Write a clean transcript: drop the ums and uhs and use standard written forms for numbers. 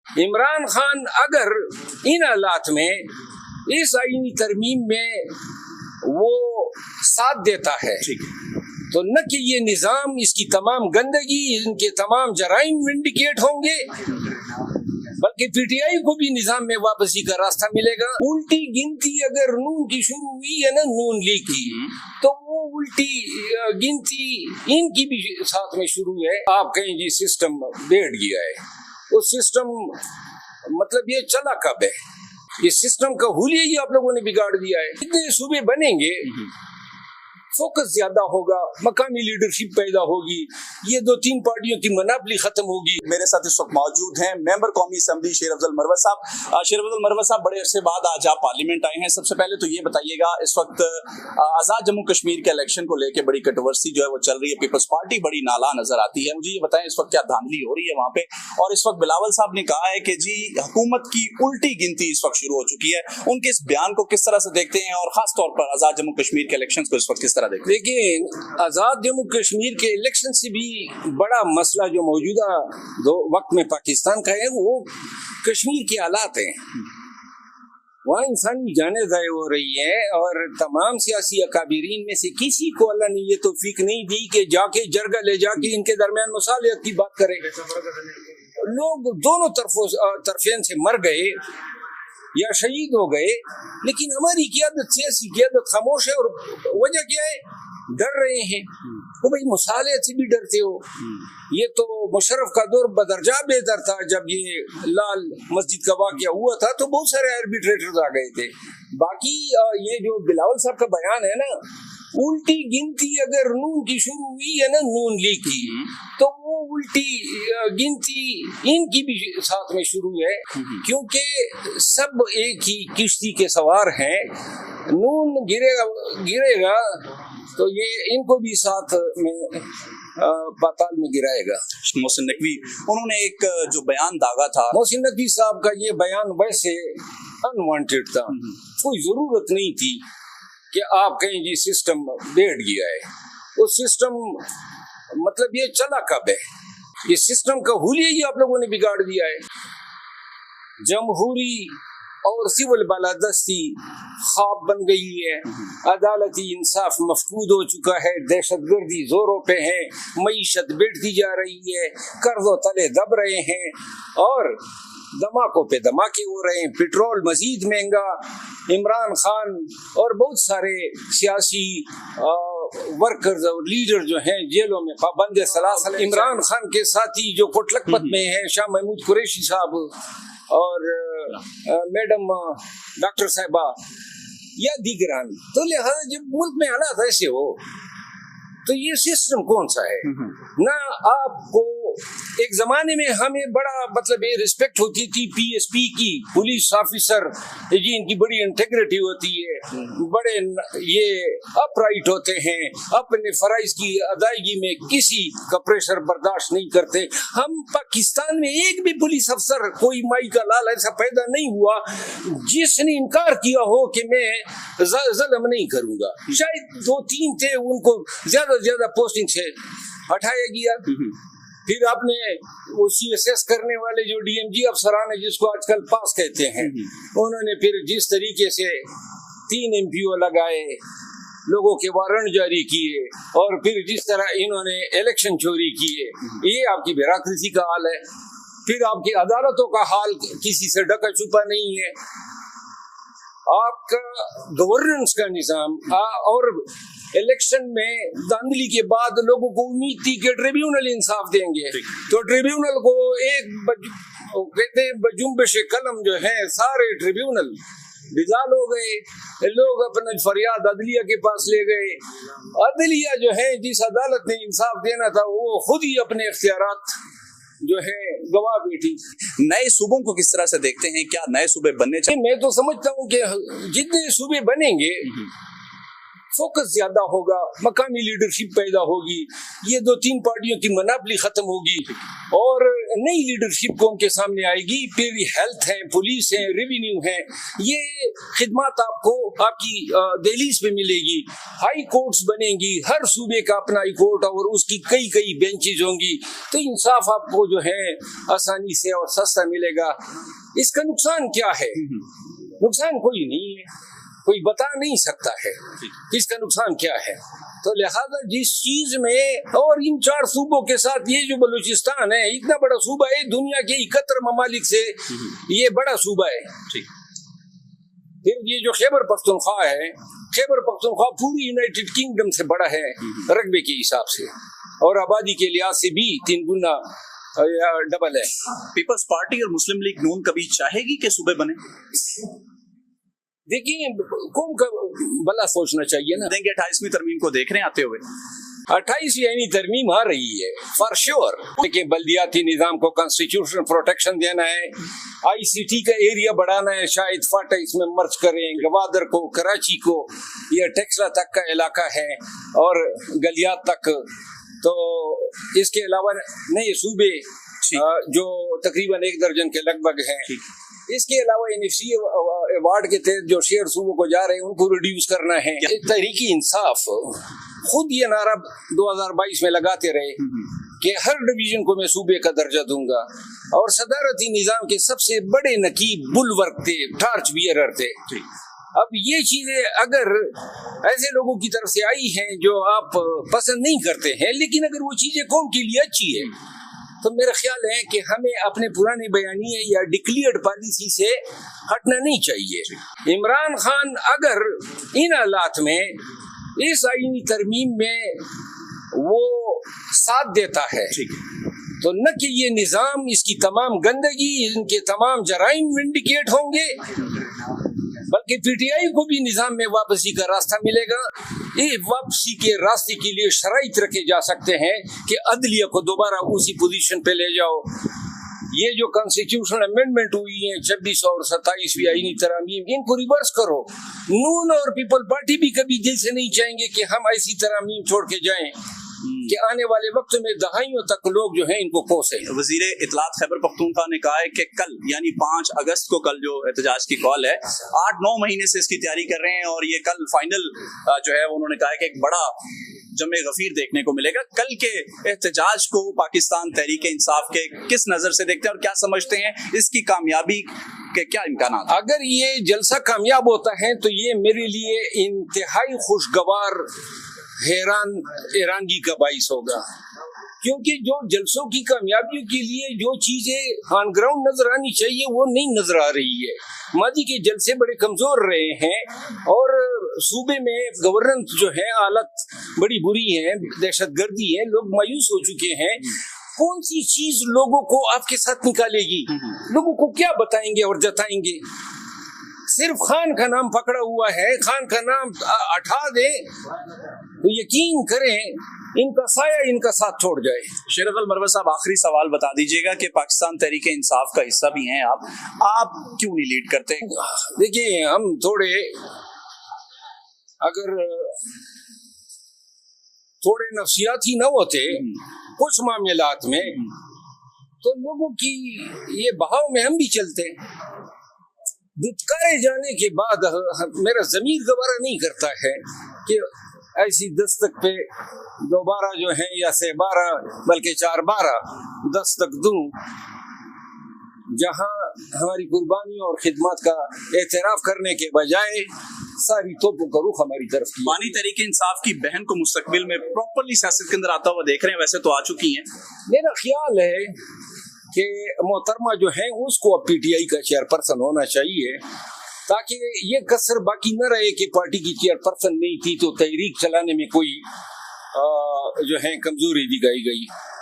عمران خان اگر ان حالات میں اس آئینی ترمیم میں وہ ساتھ دیتا ہے تو نہ کہ یہ نظام، اس کی تمام گندگی، ان کے تمام جرائم ونڈیکیٹ ہوں گے، بلکہ پی ٹی آئی کو بھی نظام میں واپسی کا راستہ ملے گا۔ الٹی گنتی اگر نون کی شروع ہوئی ہے نا، نون لیگ کی، تو وہ الٹی گنتی ان کی بھی ساتھ میں شروع ہے۔ آپ کہیں جی سسٹم بیٹھ گیا ہے، وہ سسٹم مطلب یہ چلا کب ہے؟ یہ سسٹم کا حلیہ ہی آپ لوگوں نے بگاڑ دیا ہے۔ کتنے صوبے بنیں گے، فوکس زیادہ ہوگا، مقامی لیڈرشپ پیدا ہوگی، یہ 2-3 پارٹیوں کی مناپلی ختم ہوگی۔ میرے ساتھ اس وقت موجود ہیں ممبر قومی اسمبلی شیر افضل مروت صاحب۔ شیر افضل مروت صاحب، بڑے عرصے بعد آج آپ پارلیمنٹ آئے ہیں۔ سب سے پہلے تو یہ بتائیے گا، اس وقت آزاد جموں کشمیر کے الیکشن کو لے کے بڑی کنٹروورسی جو ہے وہ چل رہی ہے، پیپلز پارٹی بڑی نالا نظر آتی ہے، مجھے یہ بتائیں اس وقت کیا دھاندلی ہو رہی ہے وہاں پہ؟ اور اس وقت بلاول صاحب نے کہا ہے کہ جی حکومت کی الٹی گنتی اس وقت شروع ہو چکی ہے، ان کے اس بیان کو کس طرح سے دیکھتے ہیں، اور خاص طور پر آزاد جموں کشمیر کے الیکشن کو اس وقت کس طرح دیکھتے ہیں؟ دیکھیں، آزاد جموں کشمیر کے الیکشن سے بھی بڑا مسئلہ جو موجودہ وقت میں پاکستان کا ہے وہ کشمیر کے حالات ہیں۔ وہاں انسانی جانیں ضائع ہو رہی ہیں، اور تمام سیاسی اکابرین میں سے کسی کو اللہ نے یہ توفیق نہیں دی کہ جا کے جرگہ لے جا کے ان کے درمیان مصالحت کی بات کرے۔ لوگ دونوں طرفین سے مر گئے یا شہید ہو گئے، لیکن ہماری قیادت، سیاسی قیادت خاموش ہے، اور وجہ کیا ہے؟ ڈر رہے ہیں۔ وہ بھائی مصالحت سے بھی ڈرتے ہو۔ یہ تو مشرف کا دور بدرجہ بہتر تھا، جب یہ لال مسجد کا واقعہ ہوا تھا تو بہت سارے آربیٹریٹرز آ گئے تھے۔ باقی یہ جو بلاول صاحب کا بیان ہے نا، الٹی گنتی اگر نون کی شروع ہوئی ہے نا، نون لیگ کی، تو وہ الٹی گنتی ان کی بھی ساتھ میں شروع ہے، کیونکہ سب ایک ہی کشتی کے سوار ہیں۔ نون گرے گا تو یہ ان کو بھی ساتھ میں پاتال میں گرائے گا۔ محسن نقوی، انہوں نے ایک جو بیان داغا تھا، محسن نقوی صاحب کا یہ بیان ویسے انوانٹیڈ تھا، کوئی ضرورت نہیں تھی کہ آپ کہیں جی سسٹم بیٹھ گیا ہے۔ وہ سسٹم مطلب یہ چلا کب ہے؟ یہ سسٹم کا حلیہ ہی آپ لوگوں نے بگاڑ دیا ہے۔ جمہوری اور سول بالادستی خواب بن گئی ہے، عدالتی انصاف مفقود ہو چکا ہے، دہشت گردی زوروں پہ ہے، معیشت بڑھتی جا رہی ہے، قرضوں تلے دب رہے ہیں، اور دھماکوں پہ دھماکے ہو رہے ہیں، پیٹرول مزید مہنگا۔ عمران خان اور بہت سارے سیاسی ورکرز اور لیڈر جو ہیں جیلوں میں پابند سلاسل۔ عمران خان کے ساتھی جو کوٹ لکھپت میں ہیں، شاہ محمود قریشی صاحب اور میڈم ڈاکٹر صاحبہ یا دیگران، تو لہذا جب ملک میں حالات ایسے ہو تو یہ سسٹم کون سا ہے؟ نہ آپ کو ایک زمانے میں ہمیں بڑا مطلب یہ رسپیکٹ ہوتی تھی پی ایس پی کی، پولیس آفیسر جی ان کی بڑی انٹیگریٹی ہوتی ہے، بڑے یہ اپ رائٹ ہوتے ہیں، اپنے فرائض کی ادائیگی میں کسی کا پریشر برداشت نہیں کرتے۔ ہم پاکستان میں ایک بھی پولیس افسر، کوئی مائی کا لال ایسا پیدا نہیں ہوا جس نے انکار کیا ہو کہ میں ظلم نہیں کروں گا۔ شاید 2-3 تھے، ان کو زیادہ پوسٹنگ سے ہٹایا گیا۔ پھر آپ نے وہ سی ایس ایس کرنے والے جو ڈی ایم جی افسران ہیں، جس کو آج کل پاس کہتے ہیں، انہوں نے پھر جس طریقے سے 3 MPO لگائے، لوگوں کے وارنٹ جاری کیے، اور پھر جس طرح انہوں نے الیکشن چوری کیے، یہ آپ کی بیوروکریسی کا حال ہے۔ پھر آپ کی عدالتوں کا حال کسی سے ڈھکا چھپا نہیں ہے۔ آپ کا گورننس کا نظام، اور الیکشن میں دھاندلی کے بعد لوگوں کو امید تھی کہ ٹریبیونل انصاف دیں گے، تو ٹریبیونل کو ایک کہتے ہیں بجنبش قلم جو ہے، سارے ٹریبیونل بزال ہو گئے، لوگ اپنا فریاد عدلیہ کے پاس لے گئے۔ عدلیہ جو ہے، جس عدالت نے انصاف دینا تھا، وہ خود ہی اپنے اختیارات جو ہے گوا بیٹھی۔ نئے صوبوں کو کس طرح سے دیکھتے ہیں؟ کیا نئے صوبے بننے چاہیے؟ میں تو سمجھتا ہوں کہ جتنے صوبے بنیں گے फोकस ज्यादा होगा, मकामी लीडरशिप पैदा होगी, ये 2-3 पार्टियों की मनाबली खत्म होगी और नई लीडरशिप कौम के सामने आएगी। फिर हेल्थ है, पुलिस है, रेवेन्यू है, ये खिदमत आपको आपकी दहलीज पे मिलेगी। हाई कोर्ट्स बनेंगी, हर सूबे का अपना हाई कोर्ट और उसकी कई बेंचेज होंगी, तो इंसाफ आपको जो है आसानी से और सस्ता मिलेगा। इसका नुकसान क्या है? नुकसान कोई नहीं है, कोई बता नहीं सकता है इसका नुकसान क्या है। तो लिहाजा जिस चीज में, और इन 4 सूबों के साथ ये जो बलूचिस्तान है इतना बड़ा सूबा है, दुनिया के 71 ममालिक से ये बड़ा सूबा है। फिर ये जो खैबर पख्तूनख्वा है, खैबर पख्तूनख्वा पूरी यूनाइटेड किंगडम से बड़ा है रकबे के हिसाब से, और आबादी के लिहाज से भी 3 गुना डबल है। पीपल्स पार्टी और मुस्लिम लीग नून कभी चाहेगी कि सूबे बने? देखिए, कौन का भला सोचना चाहिए ना। देंगे 28वीं तरमीम को देख रहे हैं आते हुए। 28वीं तरमीम आ रही है फॉर श्योर, लेकिन बल्दियाती निजाम को कॉन्स्टिट्यूशनल प्रोटेक्शन देना है, ICT का एरिया बढ़ाना है, शायद फाटा इसमें मर्ज करें, गवादर को, कराची को, यह टेक्सला तक का इलाका है और गलियात तक। तो इसके अलावा नए सूबे जो तकरीबन 1 दर्जन के लगभग हैं, इसके अलावा NFC अवार्ड के तहत जो शेयर सूबों को जा रहे हैं उनको रिड्यूस करना है। तहरीकी इंसाफ खुद ये नारा 2022 में लगाते रहे कि हर डिवीजन को मैं सूबे का दर्जा दूंगा, और सदारती निजाम के सबसे बड़े नकीब बुलवर्क थे, टार्च बियरर थे। अब ये चीजें अगर ऐसे लोगों की तरफ से आई हैं जो आप पसंद नहीं करते हैं, लेकिन अगर वो चीजें कौम के लिए अच्छी है, तो मेरा ख्याल है कि हमें अपने पुराने बयानिए या डिक्लेयर्ड पॉलिसी से हटना नहीं चाहिए। इमरान खान अगर इन हालात में इस आईनी तरमीम में वो साथ देता है, तो न कि ये निजाम, इसकी तमाम गंदगी, इनके तमाम जराइम विंडिकेट होंगे, बल्कि PTI को भी निजाम में वापसी का रास्ता मिलेगा। ये वापसी के रास्ते के लिए शराइत रखे जा सकते हैं कि अदलिया को दोबारा उसी पोजीशन पे ले जाओ। ये जो कॉन्स्टिट्यूशनल अमेंडमेंट हुई है 26 और 27वीं आईनी तरमीम, इनको रिवर्स करो। नून और पीपल पार्टी भी कभी दिल से नहीं चाहेंगे कि हम ऐसी तरमीम छोड़ के जाएं कि आने वाले वक्त में दहाइयों तक लोग जो हैं इनको कोसे। वजीर इत्तलात खैबर पख्तूनख्वा ने कहा है कि कल यानी 5 अगस्त को, कल जो एहतजाज की कॉल है, 8-9 महीने से इसकी तैयारी कर रहे हैं, और ये कल फाइनल जो है उन्होंने कहा है कि एक बड़ा जमे गफीर देखने को मिलेगा। कल के एहतजाज को पाकिस्तान तहरीक इंसाफ के किस नजर से देखते हैं और क्या समझते हैं, इसकी कामयाबी के क्या इम्कान? अगर ये जलसा कामयाब होता है तो ये मेरे लिए इंतहाई खुशगवार हैरानगी का बाइस होगा, क्योंकि जो जलसों की कामयाबी के लिए जो चीजें ऑन ग्राउंड नजर आनी चाहिए वो नहीं नजर आ रही है। मादी के जलसे बड़े कमजोर रहे हैं और सूबे में गवर्नेंस जो है हालत बड़ी बुरी है, दहशतगर्दी है, लोग मायूस हो चुके हैं। कौन सी चीज लोगों को आपके साथ निकालेगी? लोगों को क्या बताएंगे और जताएंगे? सिर्फ खान का नाम पकड़ा हुआ है, खान का नाम हटा दे तो यकीन करें इनका साया इनका साथ छोड़ जाए। शेर अव्वल मरवत साहब, आखिरी सवाल बता दीजिएगा कि पाकिस्तान तहरीक इंसाफ का हिस्सा भी हैं आप क्यों नहीं लीड करते? देखिए, हम थोड़े नफ्सियाती न होते कुछ मामलात में, तो लोगों की ये बहाव में हम भी चलते। दुत्कारे जाने के बाद मेरा ज़मीर गवारा नहीं करता है कि ऐसी दस्तक पे दोबारा जो है या से 12 बल्कि 4-12 दस्तक दूं, जहां हमारी कुर्बानी और खिदमत का एतराफ करने के बजाय सारी तोपों का रुख हमारी तरफ की। पानी तहरीक इंसाफ की बहन को मुस्तकबिल में प्रॉपरली सियासत के अंदर आता हुआ देख रहे हैं, वैसे तो आ चुकी हैं। मेरा ख्याल है कि मोहतरमा जो है उसको अब PTI का चेयरपर्सन होना चाहिए, ताकि ये कसर बाकी न रहे कि पार्टी की चेयरपर्सन नहीं थी तो तहरीक चलाने में कोई जो है कमजोरी दिखाई गई।